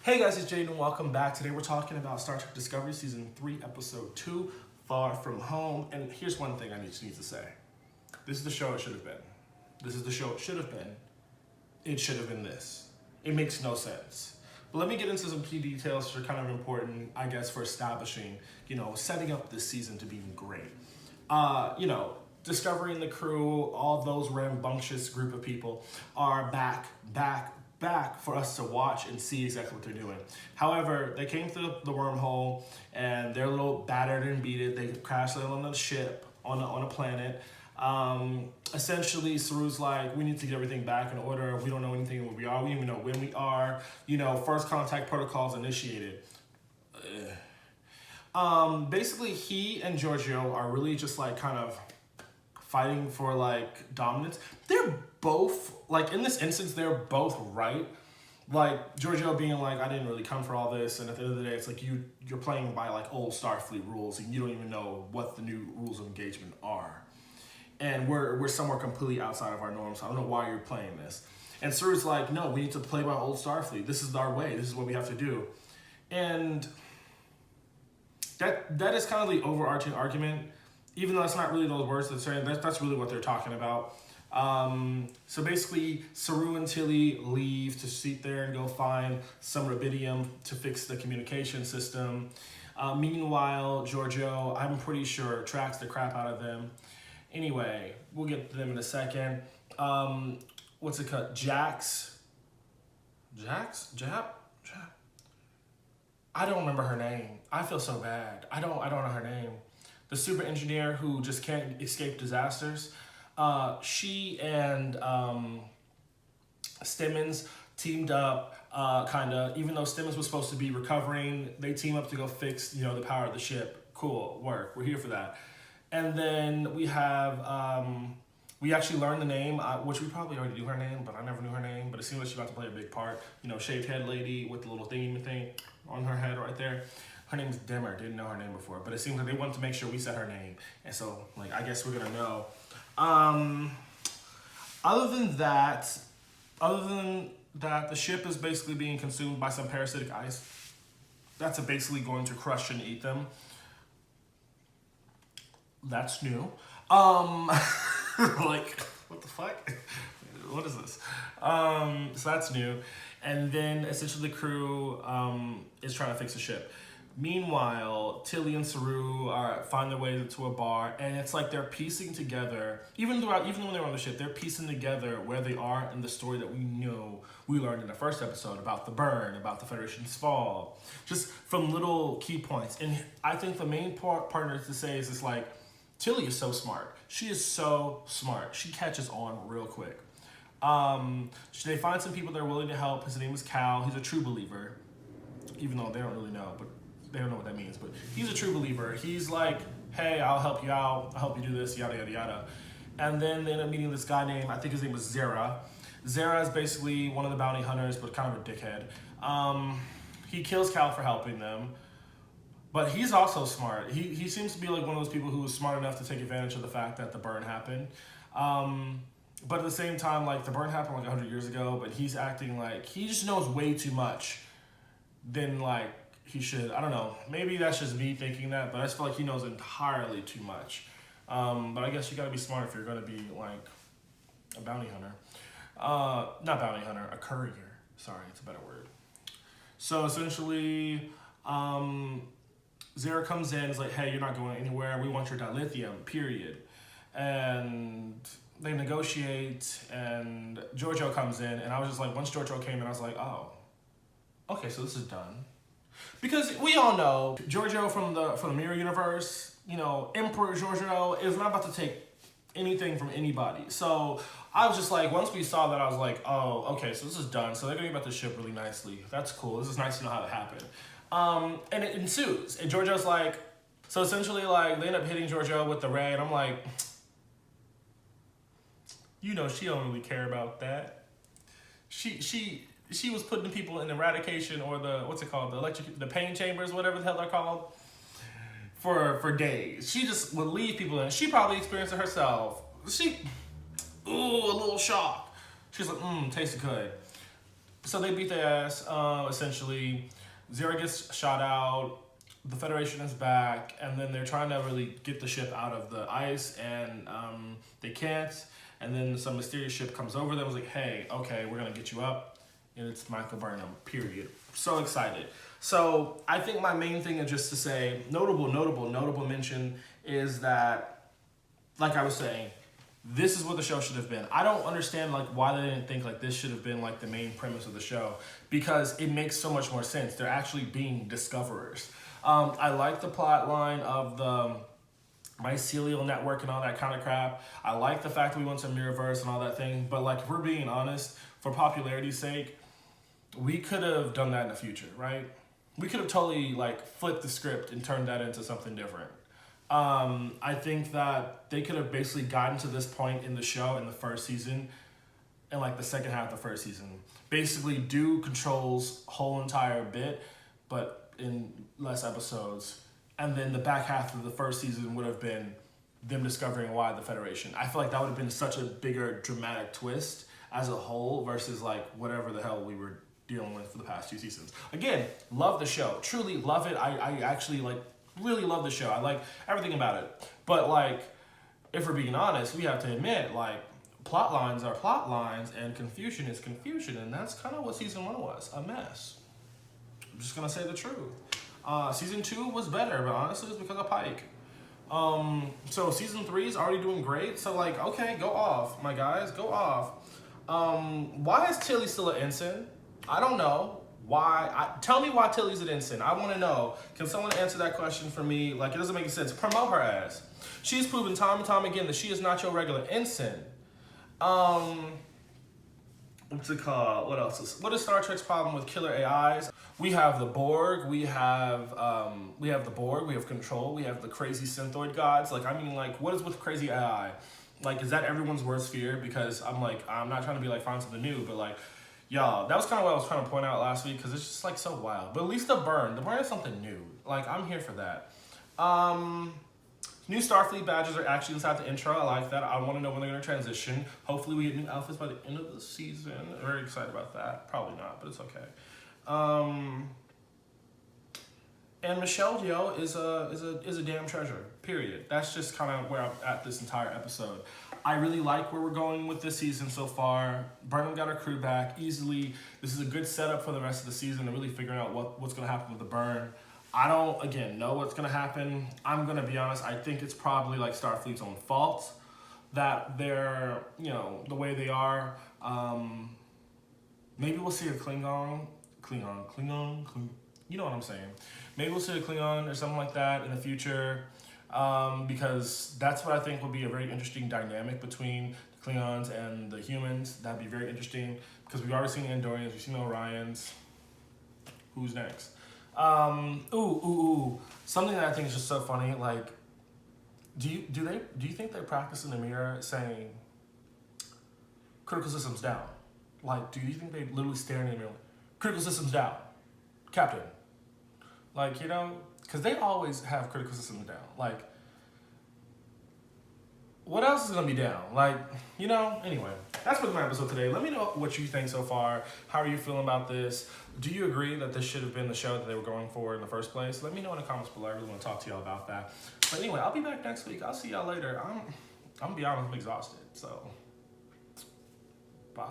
Hey guys, it's Jaden. Welcome back. Today we're talking about Star Trek Discovery Season 3, Episode 2, Far From Home. And here's one thing I need to say. This is the show it should have been. This is the show it should have been. It should have been this. It makes no sense. But let me get into some key details that are kind of important, I guess, for establishing, setting up this season to be great. Discovering the crew, all those rambunctious group of people are back for us to watch and see exactly what they're doing. However, they came through the wormhole and they're a little battered and beaten. They crashed on a ship on a planet. Essentially, Saru's like, we need to get everything back in order. We don't know anything where we are. We don't even know when we are. First contact protocols initiated. Basically, he and Giorgio are really just like kind of fighting for like dominance. They're both, like in this instance, they're both right. Like Giorgio being like, I didn't really come for all this, and at the end of the day, it's like you're playing by like old Starfleet rules, and you don't even know what the new rules of engagement are. And we're somewhere completely outside of our norms. So I don't know why you're playing this. And Saru's like, no, we need to play by old Starfleet. This is our way. This is what we have to do. And that is kind of the overarching argument. Even though that's not really those words that saying, that's really what they're talking about. So basically, Saru and Tilly leave to sit there and go find some rubidium to fix the communication system. Meanwhile, Giorgio, I'm pretty sure, tracks the crap out of them. Anyway, we'll get to them in a second. What's it called? Jax? Jap? I don't remember her name. I feel so bad. I don't know her name. The super engineer who just can't escape disasters. She and Stimmons teamed up, even though Stimmons was supposed to be recovering, they team up to go fix, the power of the ship. Cool, work, we're here for that. And then we have, we actually learned the name, which we probably already knew her name, but I never knew her name, but it seems like she's about to play a big part. Shaved head lady with the little thingy thing on her head right there. Her name's Dimmer. Didn't know her name before, but it seems like they wanted to make sure we said her name, and so I guess we're gonna know. Other than that, the ship is basically being consumed by some parasitic ice. That's basically going to crush and eat them. That's new. What the fuck? What is this? So that's new, and then essentially the crew is trying to fix the ship. Meanwhile, Tilly and Saru find their way to a bar, and it's like they're piecing together, even when they're on the ship, they're piecing together where they are in the story that we learned in the first episode about the burn, about the Federation's fall, just from little key points. And I think the main partner to say is like, Tilly is so smart. She is so smart. She catches on real quick. They find some people that are willing to help. His name is Cal. He's a true believer, even though they don't really know, but they don't know what that means, but he's a true believer. He's like, hey, I'll help you out. I'll help you do this, yada, yada, yada. And then they end up meeting this guy named, I think his name was Zera. Zera is basically one of the bounty hunters, but kind of a dickhead. He kills Cal for helping them, but he's also smart. He seems to be like one of those people who was smart enough to take advantage of the fact that the burn happened. But at the same time, the burn happened 100 years ago, but he's acting like he just knows way too much than he should. I don't know. Maybe that's just me thinking that, but I just feel like he knows entirely too much. But I guess you gotta be smart if you're gonna be a bounty hunter. Not bounty hunter, a courier. Sorry, it's a better word. So essentially, Zara comes in, is like, hey, you're not going anywhere. We want your dilithium, period. And they negotiate, and Giorgio comes in, and I was just like, once Giorgio came in, I was like, oh, okay, so this is done. Because we all know Giorgio from the Mirror Universe, Emperor Giorgio is not about to take anything from anybody. So I was just like, once we saw that, I was like, oh, okay, so this is done. So they're going to get about the ship really nicely. That's cool. This is nice to know how it happened. And it ensues. And Giorgio's like, so essentially they end up hitting Giorgio with the ray. And I'm like, she don't really care about that. She was putting people in eradication or the pain chambers, whatever the hell they're called, for days. She just would leave people in. She probably experienced it herself. A little shock. She's like, tasted good. So they beat their ass, essentially. Zero gets shot out, the Federation is back, and then they're trying to really get the ship out of the ice, and they can't. And then some mysterious ship comes over them, was like, hey, okay, we're gonna get you up. And it's Michael Burnham, period. So excited. So I think my main thing is just to say, notable mention is that, like I was saying, this is what the show should have been. I don't understand like why they didn't think like this should have been like the main premise of the show, because it makes so much more sense. They're actually being discoverers. I like the plot line of the mycelial network and all that kind of crap. I like the fact that we went to Mirrorverse and all that thing, but like if we're being honest, for popularity's sake, we could have done that in the future, right? We could have totally like flipped the script and turned that into something different. I think that they could have basically gotten to this point in the show in the first season, and like the second half of the first season. Basically do Control's whole entire bit, but in less episodes. And then the back half of the first season would have been them discovering why the Federation. I feel like that would have been such a bigger dramatic twist as a whole versus like whatever the hell we were dealing with for the past 2 seasons. Again, love the show. Truly love it. I actually like really love the show. I like everything about it. But like, if we're being honest, we have to admit, like, plot lines are plot lines and confusion is confusion, and that's kind of what season 1 was, a mess. I'm just gonna say the truth. Season 2 was better, but honestly it's because of Pike. So season 3 is already doing great, so like, okay, go off, my guys, go off. Why is Tilly still an ensign? I don't know. Why? Tell me why Tilly's an ensign. I want to know. Can someone answer that question for me? Like, it doesn't make sense. Promote her ass. She's proven time and time again that she is not your regular ensign. What's it called? What else? What is Star Trek's problem with killer AIs? We have the Borg. We have the Borg. We have Control. We have the crazy synthoid gods. Like, I mean, like, what is with crazy AI? Like, is that everyone's worst fear? Because I'm not trying to be like find something new, but like, y'all, that was kind of what I was trying to point out last week, because it's just like so wild. But at least the burn is something new. Like, I'm here for that. New Starfleet badges are actually inside the intro. I like that. I want to know when they're going to transition. Hopefully we get new outfits by the end of the season. Very excited about that. Probably not, but it's okay. And Michelle Yeoh is a damn treasure. Period. That's just kind of where I'm at this entire episode. I really like where we're going with this season so far. Burnham got her crew back easily. This is a good setup for the rest of the season and really figuring out what's going to happen with the burn. I don't, again, know what's going to happen. I'm going to be honest. I think it's probably like Starfleet's own fault that they're, you know, the way they are. Maybe we'll see a Klingon. You know what I'm saying. Maybe we'll see a Klingon or something like that in the future. Because that's what I think will be a very interesting dynamic between the Klingons and the humans. That'd be very interesting, because we've already seen the Andorians, we've seen the Orions. Who's next? Something that I think is just so funny. Like, do you think they practice in the mirror saying critical systems down? Like, do you think they literally stare in the mirror, critical systems down, Captain? Like, you know, because they always have critical systems down. Like, what else is going to be down? Like, you know, anyway, that's for my episode today. Let me know what you think so far. How are you feeling about this? Do you agree that this should have been the show that they were going for in the first place? Let me know in the comments below. I really want to talk to y'all about that. But anyway, I'll be back next week. I'll see y'all later. I'm going to be honest, I'm exhausted. So, bye.